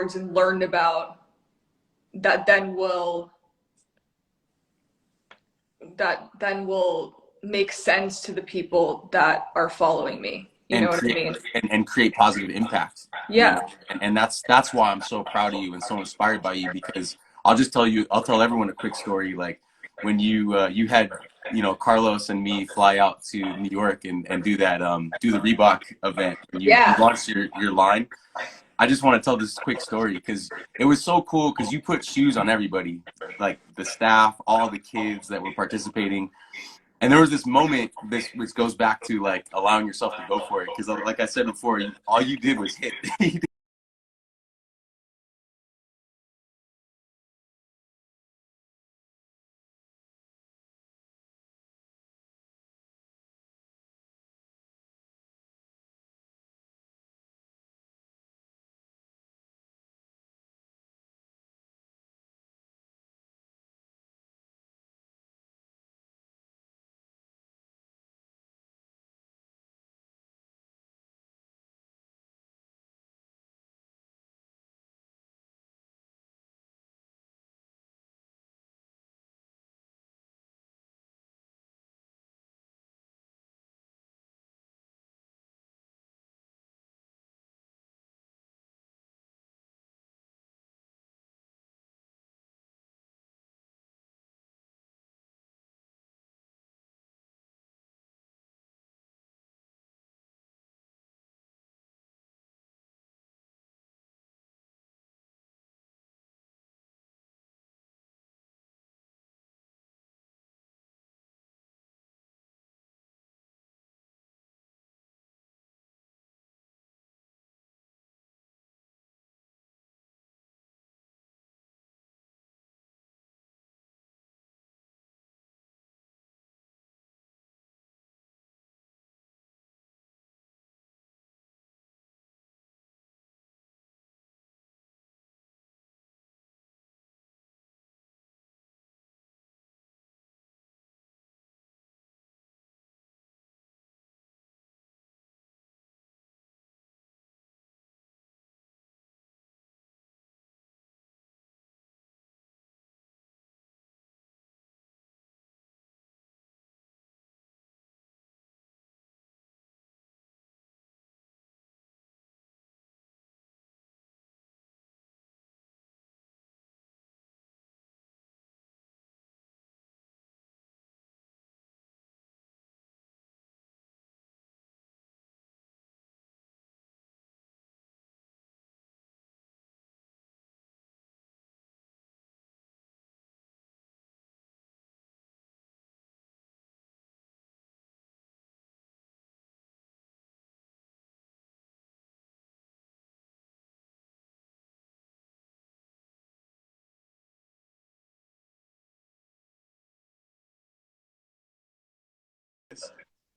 and learned about that then will make sense to the people that are following me. You know what I mean? And create positive impact. You Yeah. know? And that's why I'm so proud of you and so inspired by you, because I'll tell everyone a quick story. Like when you had, you know, Carlos and me fly out to New York and do that do the Reebok event, and you Yeah. launched your line. I just want to tell this quick story because it was so cool, because you put shoes on everybody, like the staff, all the kids that were participating. And there was this moment, this which goes back to like allowing yourself to go for it, because like I said before, all you did was hit.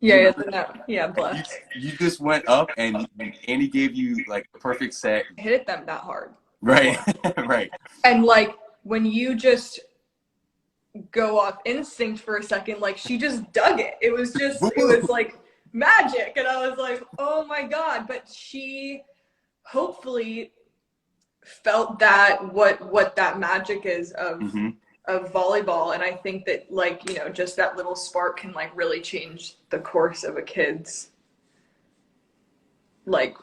Yeah, yeah, no, yeah, you, blessed. you just went up and Andy gave you like a perfect set. Hit them that hard Right. before. Right. And like when you just go off instinct for a second, like she just dug it. It was like magic. And I was like, oh my God. But she hopefully felt that what that magic is Mm-hmm. of volleyball. And I think that like, you know, just that little spark can like really change the course of a kid's like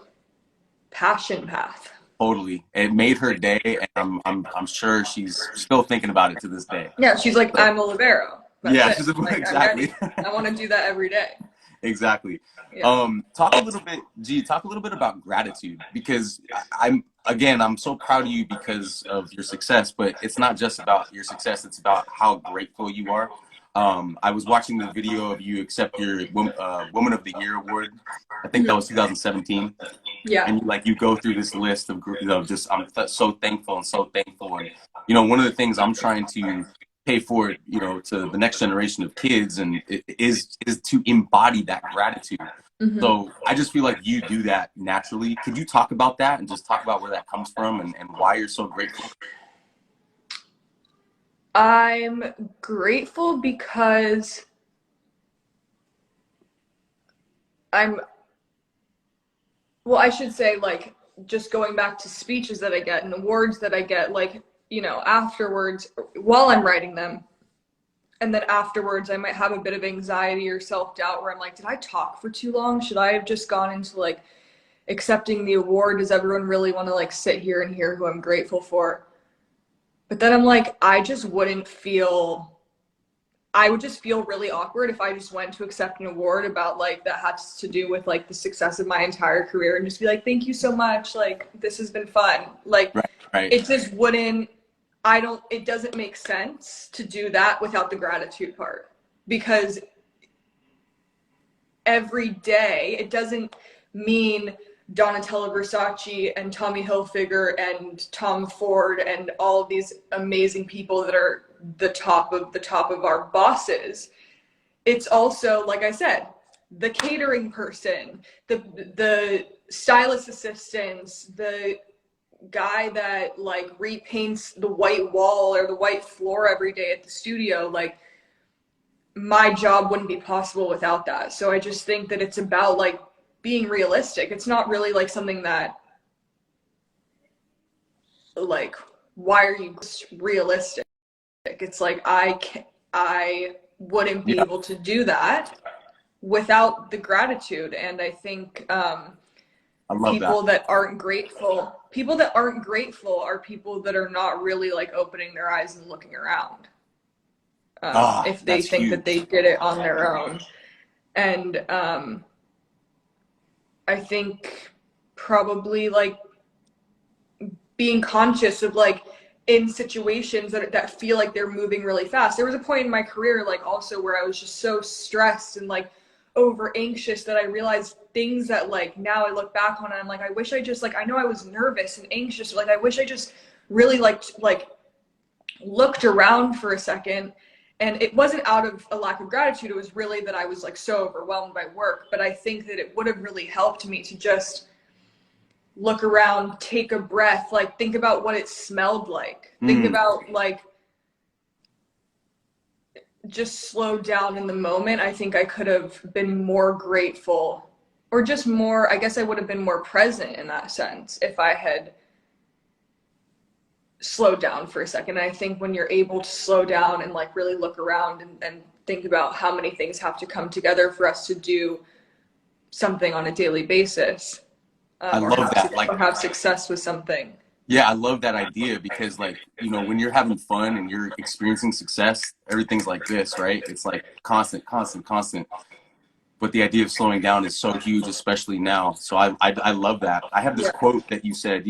passion path. Totally. It made her day, and I'm sure she's still thinking about it to this day. Yeah, she's like, So I'm a libero. That's yeah, it. she's Like I'm exactly. ready. I want to do that every day. Exactly. Yeah. Talk a little bit, G, talk a little bit about gratitude, because I'm so proud of you because of your success, but it's not just about your success, it's about how grateful you are. I was watching the video of you accept your Woman of the Year award. I think that was 2017. Yeah. And you go through this list of, you know, just so thankful and so thankful. And, you know, one of the things I'm trying to pay forward, you know, to the next generation of kids and is to embody that gratitude. Mm-hmm. So I just feel like you do that naturally. Could you talk about that and just talk about where that comes from and why you're so grateful? I'm grateful because I'm, well, I should say, like, just going back to speeches that I get and awards that I get, like, you know, afterwards, while I'm writing them, and then afterwards I might have a bit of anxiety or self-doubt where I'm like, did I talk for too long? Should I have just gone into like accepting the award? Does everyone really want to like sit here and hear who I'm grateful for? But then I'm like, I would just feel really awkward if I just went to accept an award about like that has to do with like the success of my entire career and just be like, thank you so much, like this has been fun. Like Right. it just wouldn't, it doesn't make sense to do that without the gratitude part, because every day it doesn't mean Donatella Versace and Tommy Hilfiger and Tom Ford and all of these amazing people that are the top of our bosses. It's also, like I said, the catering person, the stylist assistants, the guy that like repaints the white wall or the white floor every day at the studio. Like my job wouldn't be possible without that. So I just think that it's about like being realistic. It's not really like something that like, why are you realistic? It's like I wouldn't be able to do that without the gratitude. And I think I love people that. that aren't grateful are people that are not really like opening their eyes and looking around, if they That's think huge. that they did it on their own. And I think probably like being conscious of like in situations that feel like they're moving really fast. There was a point in my career like also where I was just so stressed and like over anxious that I realized things that like now I look back on and I'm like, I wish I just like, I know I was nervous and anxious, but like I wish I just really like looked around for a second. And it wasn't out of a lack of gratitude. It was really that I was like so overwhelmed by work. But I think that it would have really helped me to just look around, take a breath, like think about what it smelled like. Think about like just slow down in the moment. I think I could have been more grateful, or just more, I guess I would have been more present in that sense if I had slow down for a second. I think when you're able to slow down and like really look around and think about how many things have to come together for us to do something on a daily basis, I love that. Like, or have success with something. yeah, I love that idea because, like, you know, when you're having fun and you're experiencing success, everything's like this, right? It's like constant, constant, constant. But the idea of slowing down is so huge, especially now. So I love that. I have this quote that you said,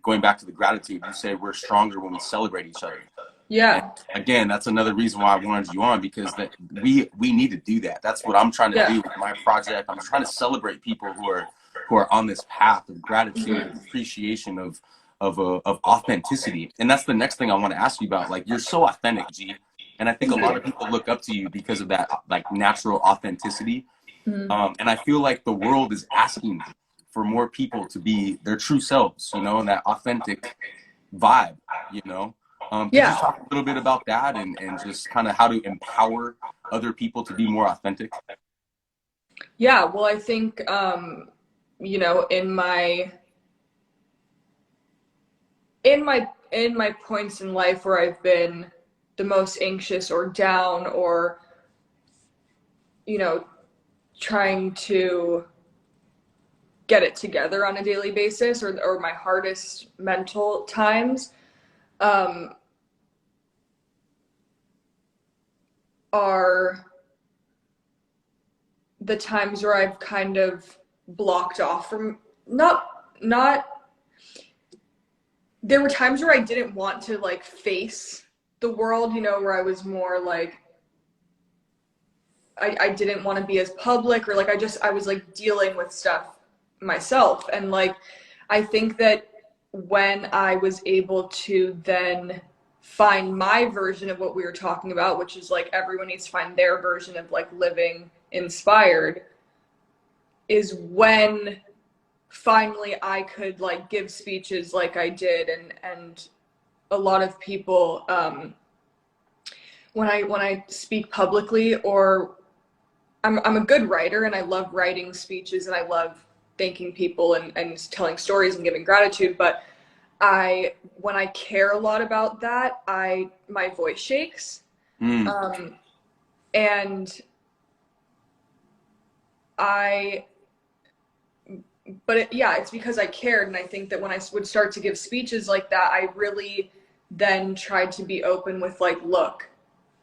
going back to the gratitude. You say we're stronger when we celebrate each other. Yeah. And again, that's another reason why I wanted you on, because that we need to do that. That's what I'm trying to do with my project. I'm trying to celebrate people who are on this path of gratitude, of appreciation, of authenticity. And that's the next thing I want to ask you about. Like, you're so authentic, G. And I think a lot of people look up to you because of that, like, natural authenticity. And I feel like the world is asking for more people to be their true selves, you know, and that authentic vibe, you know. Could you talk a little bit about that and just kind of how to empower other people to be more authentic? Yeah, well, I think, you know, in my points in life where I've been the most anxious or down, or, you know, trying to get it together on a daily basis, or my hardest mental times, are the times where I've kind of blocked off from not there were times where I didn't want to like face the world, you know, where I was more like I didn't want to be as public, or like I was like dealing with stuff myself. And like I think that when I was able to then find my version of what we were talking about, which is like everyone needs to find their version of like living inspired, is when finally I could like give speeches like I did. And a lot of people, when I speak publicly, or I'm a good writer and I love writing speeches and I love thanking people and telling stories and giving gratitude, but when I care a lot about that, my voice shakes. And it's because I cared. And I think that when I would start to give speeches like that, I really then tried to be open with like, look,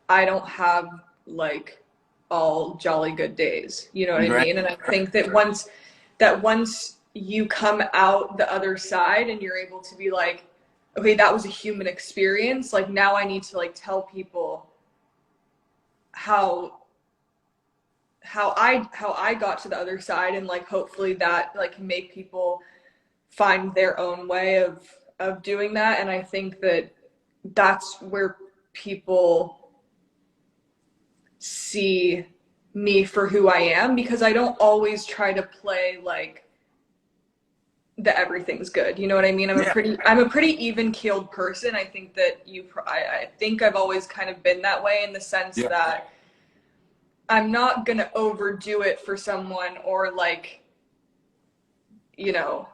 I don't have like all jolly good days. You know what I mean? And I think that once you come out the other side and you're able to be like, okay, that was a human experience. Like now I need to like tell people how I got to the other side, and like hopefully that like can make people find their own way of doing that. And I think that that's where people see me for who I am, because I don't always try to play like the everything's good. You know what I mean? I'm a pretty even-keeled person. I think that I think I've always kind of been that way, in the sense that I'm not gonna overdo it for someone, or like, you know,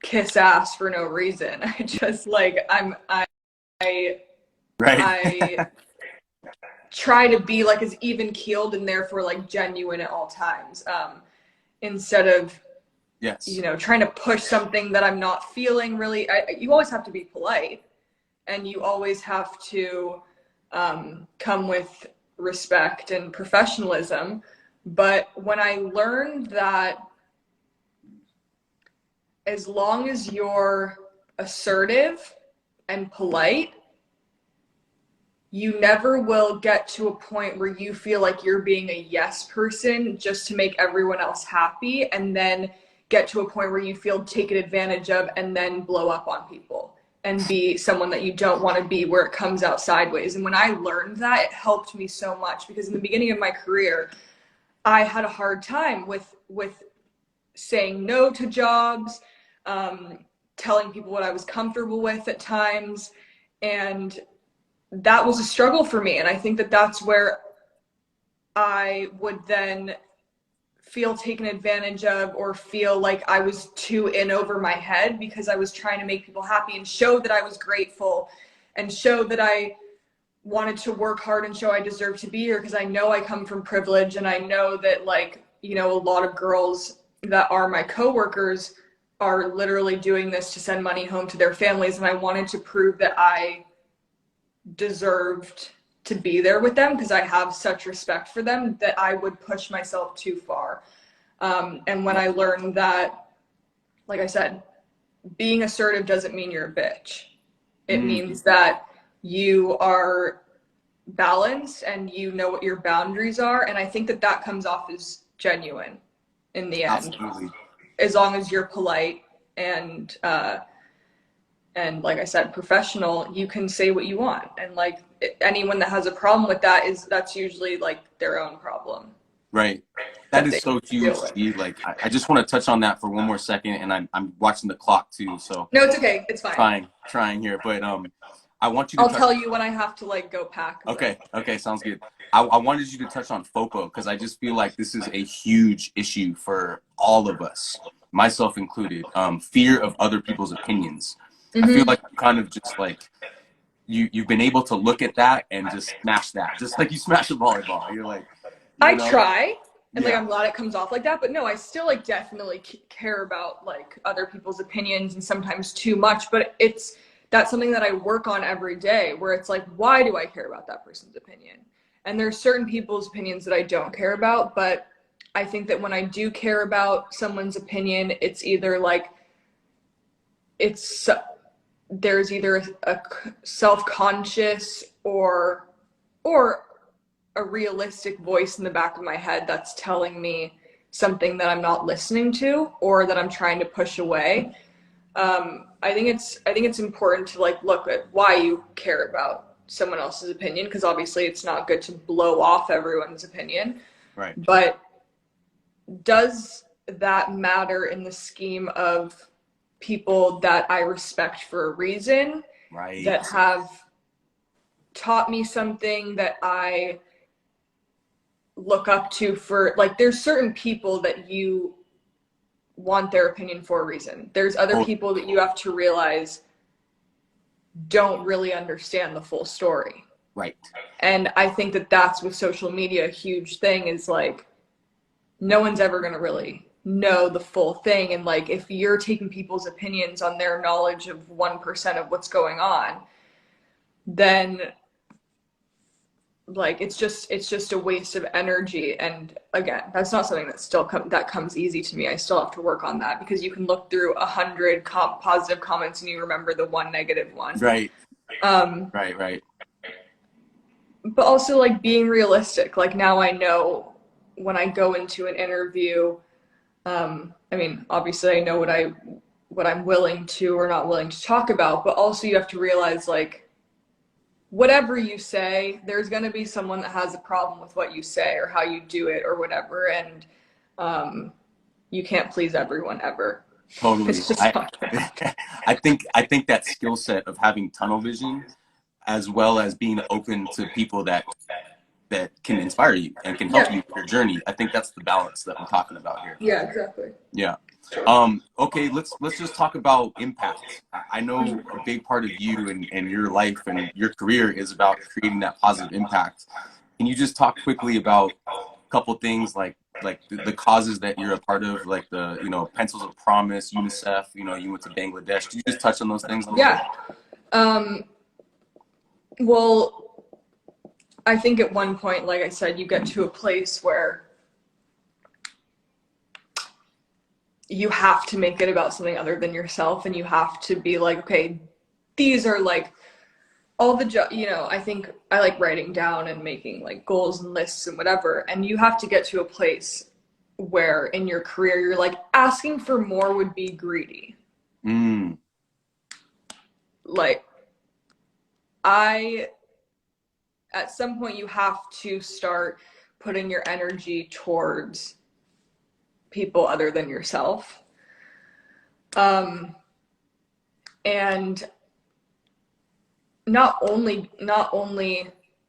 kiss ass for no reason. I just like I try to be like as even keeled and therefore like genuine at all times, instead of you know, trying to push something that I'm not feeling. Really, you always have to be polite, and you always have to come with respect and professionalism. But when I learned that as long as you're assertive and polite, you never will get to a point where you feel like you're being a yes person just to make everyone else happy, and then get to a point where you feel taken advantage of and then blow up on people and be someone that you don't want to be, where it comes out sideways. And when I learned that, it helped me so much, because in the beginning of my career, I had a hard time with saying no to jobs, telling people what I was comfortable with at times. And that was a struggle for me. And I think that that's where I would then feel taken advantage of, or feel like I was too in over my head, because I was trying to make people happy and show that I was grateful and show that I wanted to work hard and show I deserve to be here, because I know I come from privilege, and I know that, like, you know, a lot of girls that are my coworkers are literally doing this to send money home to their families, and I wanted to prove that I deserved to be there with them, because I have such respect for them that I would push myself too far. And when I learned that, like I said, being assertive doesn't mean you're a bitch. It means that you are balanced and you know what your boundaries are. And I think that that comes off as genuine in the end. Absolutely. As long as you're polite and like I said, professional, you can say what you want. And like anyone that has a problem with that, that's usually like their own problem. Right. That is so huge, Steve. Like, I just want to touch on that for one more second, and I'm watching the clock too. So no, it's okay. It's fine. Trying here, but I want you to. I'll tell you when I have to like go pack. Okay. Sounds good. I wanted you to touch on FOPO, because I just feel like this is a huge issue for all of us, myself included. Fear of other people's opinions. I feel like kind of just like you've been able to look at that and just smash that, just like you smash a volleyball. You're like, I try, and like I'm glad it comes off like that, but no, I still like definitely care about like other people's opinions, and sometimes too much. But that's something that I work on every day, where it's like, why do I care about that person's opinion? And there's certain people's opinions that I don't care about, but I think that when I do care about someone's opinion, it's either like there's either a self-conscious or a realistic voice in the back of my head that's telling me something that I'm not listening to, or that I'm trying to push away. I think it's important to like look at why you care about someone else's opinion, because obviously it's not good to blow off everyone's opinion. Right. But does that matter in the scheme of people that I respect for a reason, right, that have taught me something that I look up to for, like, there's certain people that you want their opinion for a reason. There's other people that you have to realize don't really understand the full story. Right. And I think that that's with social media a huge thing, is like no one's ever going to really know the full thing. And like if you're taking people's opinions on their knowledge of 1% of what's going on, then like it's just a waste of energy. And again, that's not something that comes easy to me. I still have to work on that, because you can look through 100 positive comments and you remember the one negative one. Right. Right. But also like being realistic. Like now I know when I go into an interview, I mean, obviously I know what I'm willing to or not willing to talk about, but also you have to realize like whatever you say, there's going to be someone that has a problem with what you say or how you do it or whatever. And you can't please everyone ever. Totally. It's just I think that skill set of having tunnel vision, as well as being open to people that can inspire you and can help you with your journey. I think that's the balance that I'm talking about here. Yeah, exactly. Yeah. Okay, let's just talk about impact. I know a big part of you and your life and your career is about creating that positive impact. Can you just talk quickly about a couple things like the causes that you're a part of, like the, you know, Pencils of Promise, UNICEF, you know, you went to Bangladesh. Can you just touch on those things a little bit? Well, I think at one point, like I said, you get to a place where you have to make it about something other than yourself, and you have to be like, okay, these are like all the you know, I think I like writing down and making like goals and lists and whatever, and you have to get to a place where in your career you're like, asking for more would be greedy. Like at some point you have to start putting your energy towards people other than yourself. And not only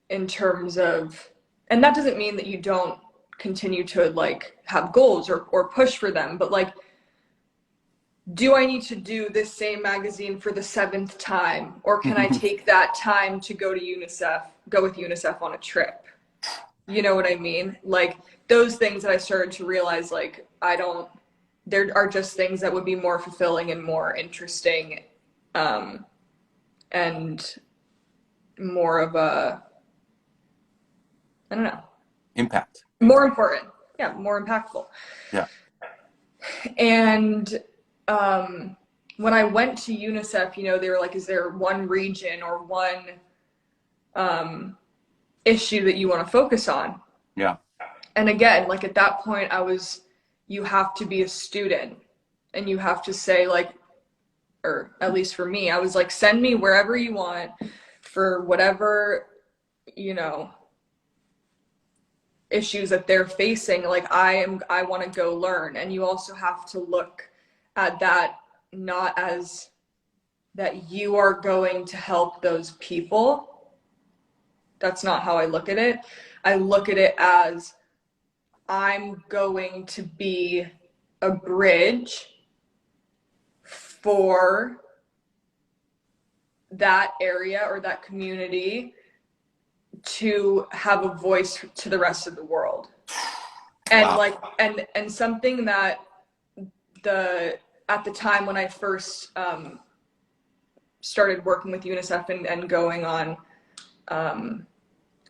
in terms of, and that doesn't mean that you don't continue to like have goals or push for them, but like, do I need to do this same magazine for the 7th time? Or can I take that time to go with UNICEF on a trip? You know what I mean? Like those things that I started to realize, like, there are just things that would be more fulfilling and more interesting, and more of a, I don't know. Impact. More important. Yeah, more impactful. Yeah. And when I went to UNICEF, you know, they were like, is there one region or one issue that you want to focus on? Yeah. And again, like at that point you have to be a student and you have to say like, or at least for me, I was like, send me wherever you want for whatever, you know, issues that they're facing. Like I want to go learn. And you also have to look at that not as that you are going to help those people. That's not how I look at it. I look at it as I'm going to be a bridge for that area or that community to have a voice to the rest of the world. And wow. Like, and something that at the time when I first started working with UNICEF and going on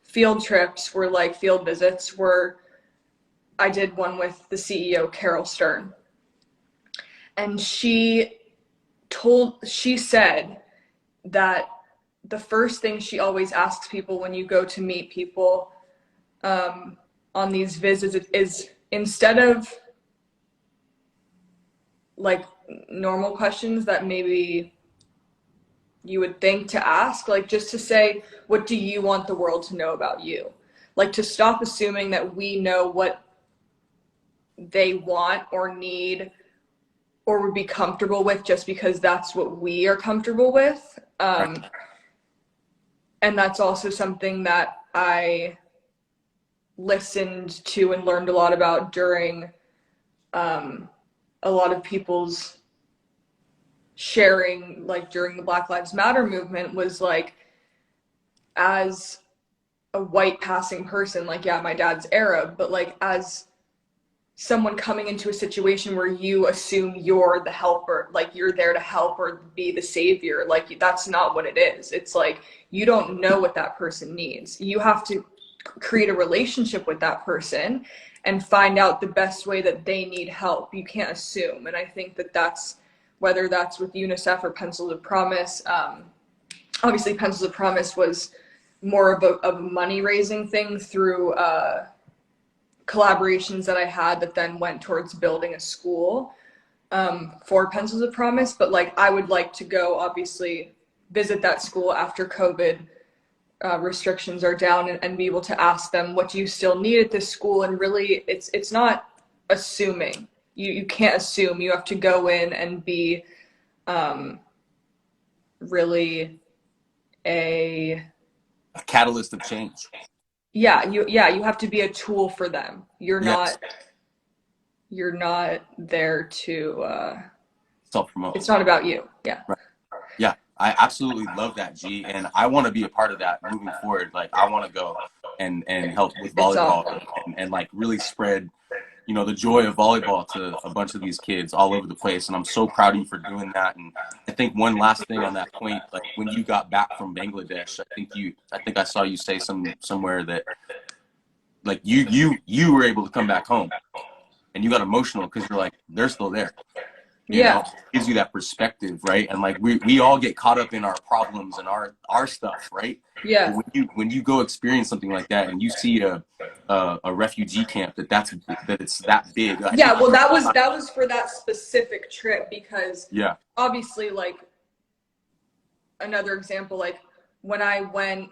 field trips, were like field visits, where I did one with the CEO, Carol Stern. And she said that the first thing she always asks people when you go to meet people on these visits is, instead of like normal questions that maybe you would think to ask, like just to say, what do you want the world to know about you? Like to stop assuming that we know what they want or need or would be comfortable with just because that's what we are comfortable with. And that's also something that I listened to and learned a lot about during a lot of people's sharing, like during the Black Lives Matter movement, was like, as a white passing person, like, yeah, my dad's Arab, but like as someone coming into a situation where you assume you're the helper, like you're there to help or be the savior, like that's not what it is. It's like you don't know what that person needs. You have to create a relationship with that person and find out the best way that they need help. You can't assume. And I think that that's, whether that's with UNICEF or Pencils of Promise, obviously Pencils of Promise was more of a money raising thing through collaborations that I had that then went towards building a school for Pencils of Promise. But like I would like to go obviously visit that school after COVID restrictions are down, and be able to ask them, what do you still need at this school? And really it's not assuming. You can't assume. You have to go in and be really a catalyst of change. You have to be a tool for them. You're Yes. not there to Self-promote. it's not about you. Yeah. Right. Yeah, I absolutely love that, G, and I want to be a part of that moving forward. Like I want to go and help with volleyball and like really spread, you know, the joy of volleyball to a bunch of these kids all over the place. And I'm so proud of you for doing that. And I think one last thing on that point, like when you got back from Bangladesh, I think I saw you say somewhere that like you were able to come back home and you got emotional because you're like, they're still there. You know, it gives you that perspective, right? And like we all get caught up in our problems and our stuff, right? Yeah. But when you go experience something like that and you see a refugee camp that it's that big. Yeah, well that was for that specific trip, because obviously, like another example, like when I went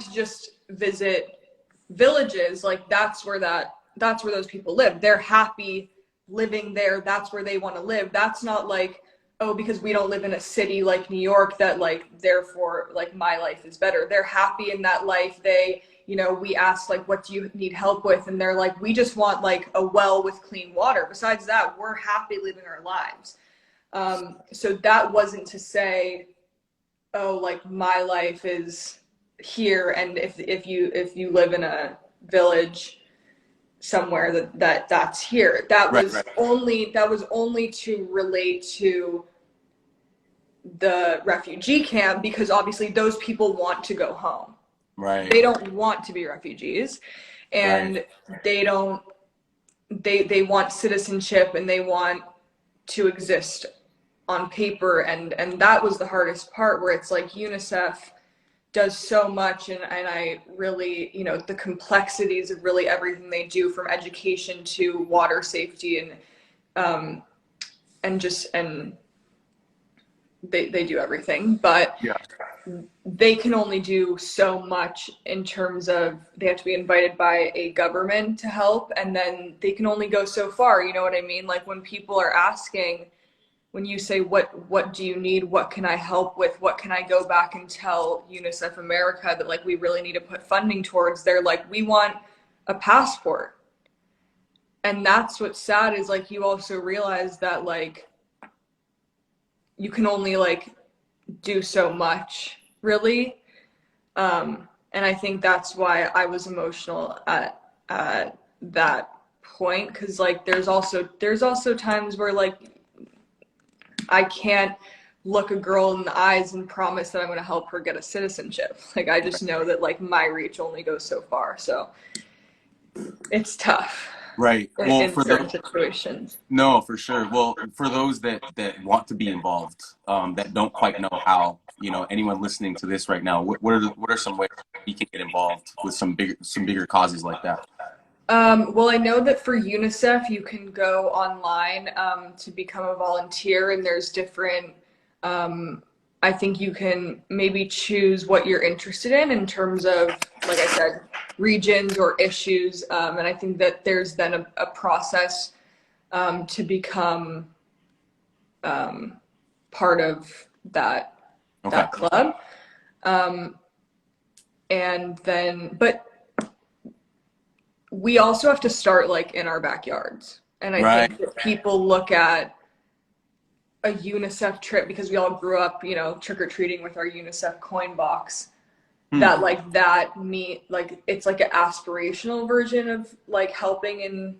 to just visit villages, like that's where those people live. They're happy living there. That's where they want to live. That's not like, oh, because we don't live in a city like New York that like therefore like my life is better. They're happy in that life. They, you know, we ask like, what do you need help with? And they're like, we just want like a well with clean water. Besides that, we're happy living our lives. So that wasn't to say, oh, like my life is here, and if you live in a village somewhere that's here. That was only to relate to the refugee camp, because obviously those people want to go home. Right. They don't want to be refugees, and they want citizenship, and they want to exist on paper, and that was the hardest part, where it's like UNICEF does so much, and I really, you know, the complexities of really everything they do, from education to water safety, and they do everything, but they can only do so much in terms of they have to be invited by a government to help, and then they can only go so far, you know what I mean? Like when people are asking, when you say, what do you need? What can I help with? What can I go back and tell UNICEF America that like we really need to put funding towards? They're like, we want a passport. And that's what's sad, is like you also realize that like you can only like do so much, really. And I think that's why I was emotional at that point, because like there's also times where like I can't look a girl in the eyes and promise that I'm going to help her get a citizenship. Like I just know that like my reach only goes so far. So it's tough. Right. Well, in certain situations. No, for sure. Well, for those that want to be involved, that don't quite know how, you know, anyone listening to this right now, what are some ways you can get involved with some bigger causes like that? Well, I know that for UNICEF, you can go online to become a volunteer, and there's different, I think you can maybe choose what you're interested in terms of, like I said, regions or issues. And I think that there's then a process to become part of that club. And then, but we also have to start like in our backyards. And I Right. think that people look at a UNICEF trip, because we all grew up, you know, trick-or-treating with our UNICEF coin box, that like like it's like an aspirational version of like helping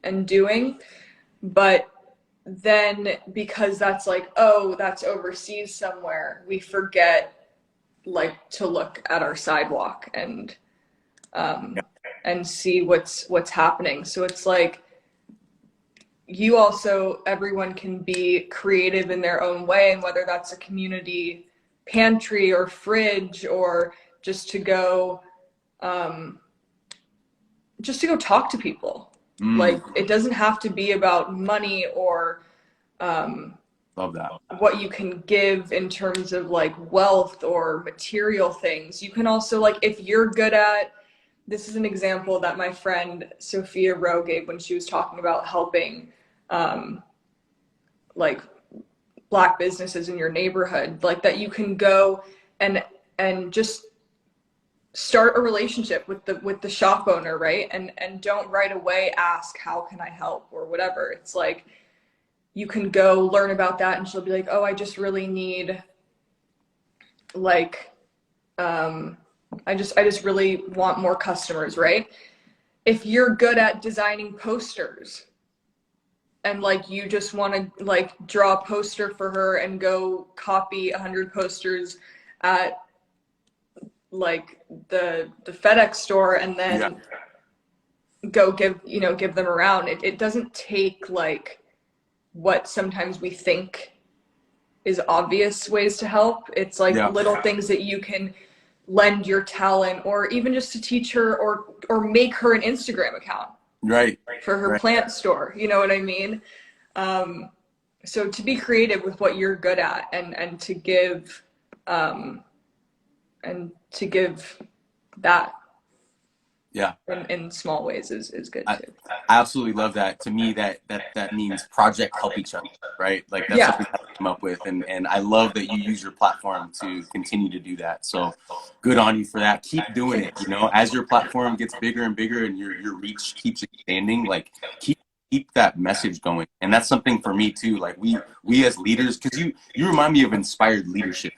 and doing. But then because that's like, oh, that's overseas somewhere, we forget like to look at our sidewalk and see what's happening. So it's like, you also, everyone can be creative in their own way, and whether that's a community pantry or fridge, or just to go talk to people. Like, it doesn't have to be about money or Love that. what you can give in terms of like wealth or material things. You can also, like, if you're good at, this is an example that my friend Sophia Rowe gave when she was talking about helping like Black businesses in your neighborhood, like that you can go and just start a relationship with the shop owner, right? And don't right away ask, how can I help, or whatever. It's like, you can go learn about that, and she'll be like, oh, I just really need, like, I just really want more customers, right? If you're good at designing posters, and like you just want to like draw a poster for her and go copy 100 posters at like the FedEx store, and then go give them around. It doesn't take like what sometimes we think is obvious ways to help. It's like little things that you can lend your talent, or even just to teach her, or make her an Instagram account for her plant store. You know what I mean? So to be creative with what you're good at, and to give that in small ways is good too. I absolutely love that. To me, that means project help each other, right? Like, that's something I came up with, and I love that you use your platform to continue to do that. So good on you for that. Keep doing it. You know, as your platform gets bigger and bigger, and your reach keeps expanding, like keep that message going. And that's something for me too. Like, we as leaders, because you remind me of inspired leadership.